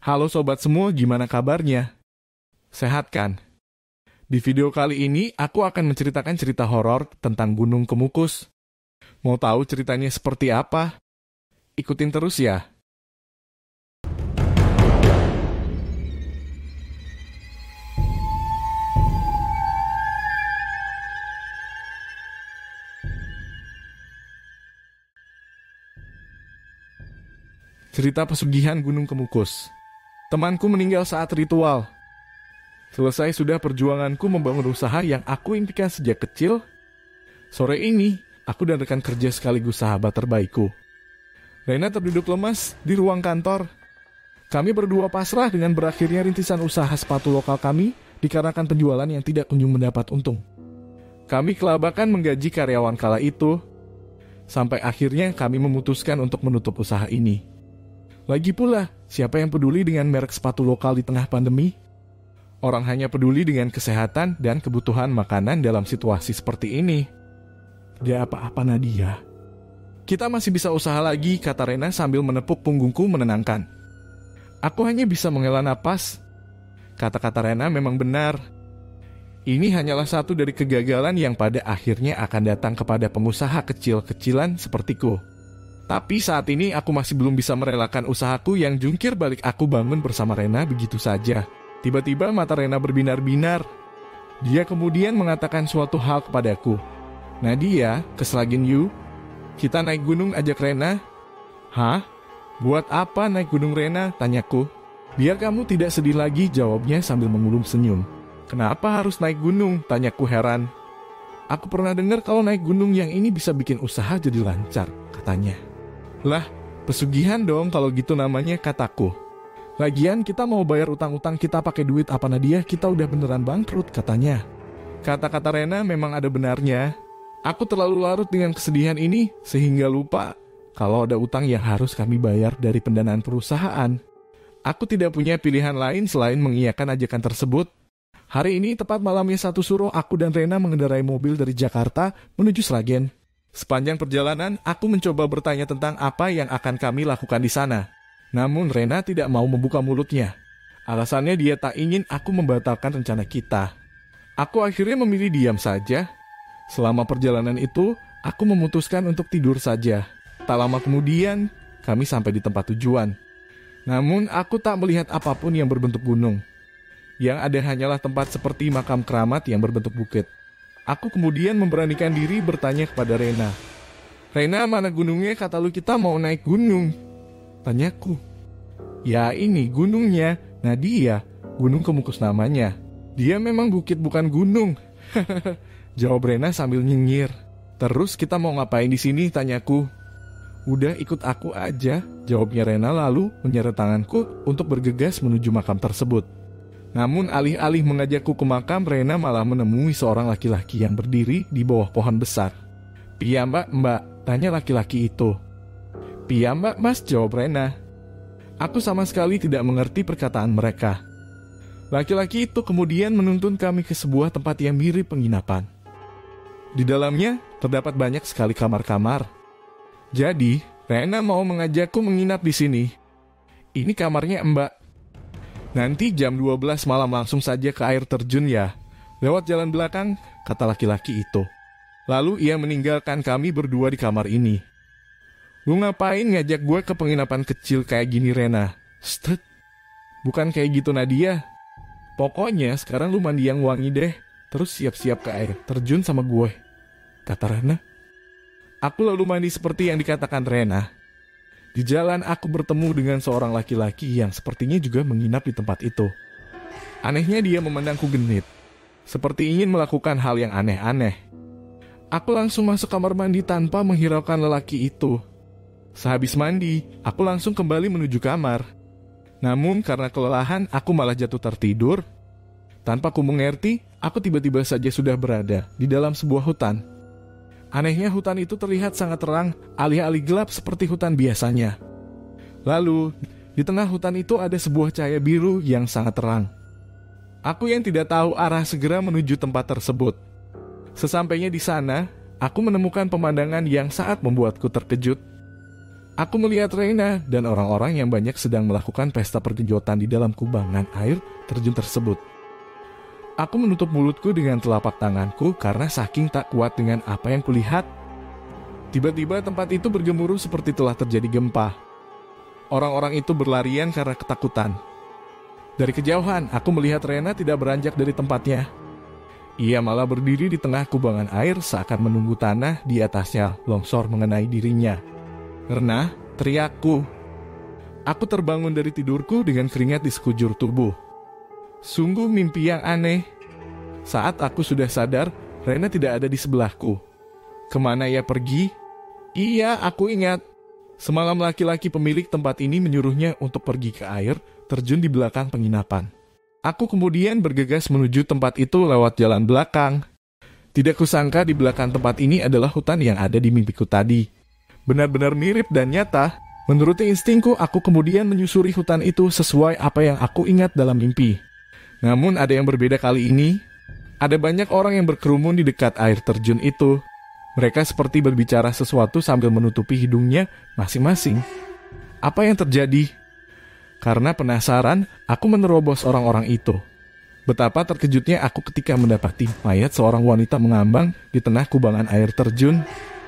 Halo sobat semua, gimana kabarnya? Sehat kan? Di video kali ini, aku akan menceritakan cerita horor tentang Gunung Kemukus. Mau tahu ceritanya seperti apa? Ikutin terus ya. Cerita pesugihan Gunung Kemukus. Temanku meninggal saat ritual. Selesai sudah perjuanganku membangun usaha yang aku impikan sejak kecil. Sore ini, aku dan rekan kerja sekaligus sahabat terbaikku, Rena, terduduk lemas di ruang kantor. Kami berdua pasrah dengan berakhirnya rintisan usaha sepatu lokal kami dikarenakan penjualan yang tidak kunjung mendapat untung. Kami kelabakan menggaji karyawan kala itu, sampai akhirnya kami memutuskan untuk menutup usaha ini. Lagi pula, siapa yang peduli dengan merek sepatu lokal di tengah pandemi? Orang hanya peduli dengan kesehatan dan kebutuhan makanan dalam situasi seperti ini. Tidak apa-apa Nadia. Kita masih bisa usaha lagi, kata Rena sambil menepuk punggungku menenangkan. Aku hanya bisa menghela napas. Kata-kata Rena memang benar. Ini hanyalah satu dari kegagalan yang pada akhirnya akan datang kepada pengusaha kecil-kecilan sepertiku. Tapi saat ini aku masih belum bisa merelakan usahaku yang jungkir balik aku bangun bersama Rena begitu saja. Tiba-tiba mata Rena berbinar-binar. Dia kemudian mengatakan suatu hal kepadaku. Nadia, keselagin you. Kita naik gunung, ajak Rena. Hah? Buat apa naik gunung, Rena? Tanyaku. Biar kamu tidak sedih lagi, jawabnya sambil mengulum senyum. Kenapa harus naik gunung? Tanyaku heran. Aku pernah dengar kalau naik gunung yang ini bisa bikin usaha jadi lancar, katanya. Lah, pesugihan dong kalau gitu namanya, kataku. Lagian kita mau bayar utang-utang kita pakai duit apa Nadia, kita udah beneran bangkrut, katanya. Kata-kata Rena memang ada benarnya. Aku terlalu larut dengan kesedihan ini sehingga lupa kalau ada utang yang harus kami bayar dari pendanaan perusahaan. Aku tidak punya pilihan lain selain mengiyakan ajakan tersebut. Hari ini tepat malamnya satu suruh aku dan Rena mengendarai mobil dari Jakarta menuju Sragen. Sepanjang perjalanan, aku mencoba bertanya tentang apa yang akan kami lakukan di sana. Namun Rena tidak mau membuka mulutnya. Alasannya dia tak ingin aku membatalkan rencana kita. Aku akhirnya memilih diam saja. Selama perjalanan itu, aku memutuskan untuk tidur saja. Tak lama kemudian, kami sampai di tempat tujuan. Namun aku tak melihat apapun yang berbentuk gunung. Yang ada hanyalah tempat seperti makam keramat yang berbentuk bukit. Aku kemudian memberanikan diri bertanya kepada Rena. Rena, mana gunungnya? Kata lu kita mau naik gunung. Tanyaku. Ya ini gunungnya, Nadia. Gunung Kemukus namanya. Dia memang bukit bukan gunung. Jawab Rena sambil nyengir. Terus kita mau ngapain di sini? Tanyaku. Udah ikut aku aja, jawabnya Rena lalu menyeret tanganku untuk bergegas menuju makam tersebut. Namun alih-alih mengajakku ke makam, Rena malah menemui seorang laki-laki yang berdiri di bawah pohon besar. Pia mbak, tanya laki-laki itu. Pia mbak mas, jawab Rena. Aku sama sekali tidak mengerti perkataan mereka. Laki-laki itu kemudian menuntun kami ke sebuah tempat yang mirip penginapan. Di dalamnya terdapat banyak sekali kamar-kamar. Jadi, Rena mau mengajakku menginap di sini. Ini kamarnya mbak. Nanti jam 12 malam langsung saja ke air terjun ya. Lewat jalan belakang, kata laki-laki itu. Lalu ia meninggalkan kami berdua di kamar ini. Lu ngapain ngajak gue ke penginapan kecil kayak gini, Rena? Stet. Bukan kayak gitu Nadia. Pokoknya sekarang lu mandi yang wangi deh. Terus siap-siap ke air terjun sama gue, kata Rena. Aku lalu mandi seperti yang dikatakan Rena. Di jalan aku bertemu dengan seorang laki-laki yang sepertinya juga menginap di tempat itu. Anehnya dia memandangku genit, seperti ingin melakukan hal yang aneh-aneh. Aku langsung masuk kamar mandi tanpa menghiraukan lelaki itu. Sehabis mandi, aku langsung kembali menuju kamar. Namun karena kelelahan, aku malah jatuh tertidur. Tanpa ku mengerti, aku tiba-tiba saja sudah berada di dalam sebuah hutan. Anehnya hutan itu terlihat sangat terang, alih-alih gelap seperti hutan biasanya. Lalu, di tengah hutan itu ada sebuah cahaya biru yang sangat terang. Aku yang tidak tahu arah segera menuju tempat tersebut. Sesampainya di sana, aku menemukan pemandangan yang sangat membuatku terkejut. Aku melihat Reina dan orang-orang yang banyak sedang melakukan pesta pergenjotan di dalam kubangan air terjun tersebut. Aku menutup mulutku dengan telapak tanganku karena saking tak kuat dengan apa yang kulihat. Tiba-tiba tempat itu bergemuruh seperti telah terjadi gempa. Orang-orang itu berlarian karena ketakutan. Dari kejauhan, aku melihat Reina tidak beranjak dari tempatnya. Ia malah berdiri di tengah kubangan air seakan menunggu tanah di atasnya longsor mengenai dirinya. "Rena," teriakku. Aku terbangun dari tidurku dengan keringat di sekujur tubuh. Sungguh mimpi yang aneh. Saat aku sudah sadar, Rena tidak ada di sebelahku. Kemana ia pergi? Iya, aku ingat. Semalam laki-laki pemilik tempat ini menyuruhnya untuk pergi ke air terjun di belakang penginapan. Aku kemudian bergegas menuju tempat itu lewat jalan belakang. Tidak kusangka di belakang tempat ini adalah hutan yang ada di mimpiku tadi. Benar-benar mirip dan nyata. Menurut instingku, aku kemudian menyusuri hutan itu sesuai apa yang aku ingat dalam mimpi. Namun ada yang berbeda kali ini. Ada banyak orang yang berkerumun di dekat air terjun itu. Mereka seperti berbicara sesuatu sambil menutupi hidungnya masing-masing. Apa yang terjadi? Karena penasaran, aku menerobos orang-orang itu. Betapa terkejutnya aku ketika mendapati mayat seorang wanita mengambang di tengah kubangan air terjun.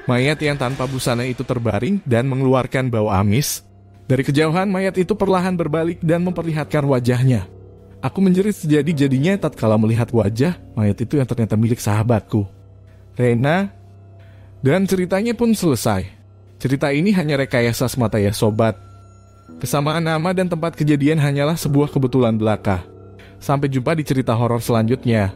Mayat yang tanpa busana itu terbaring dan mengeluarkan bau amis. Dari kejauhan, mayat itu perlahan berbalik dan memperlihatkan wajahnya. Aku menjerit sejadi-jadinya tatkala melihat wajah mayat itu yang ternyata milik sahabatku, Reina. Dan ceritanya pun selesai. Cerita ini hanya rekayasa semata ya sobat. Kesamaan nama dan tempat kejadian hanyalah sebuah kebetulan belaka. Sampai jumpa di cerita horor selanjutnya.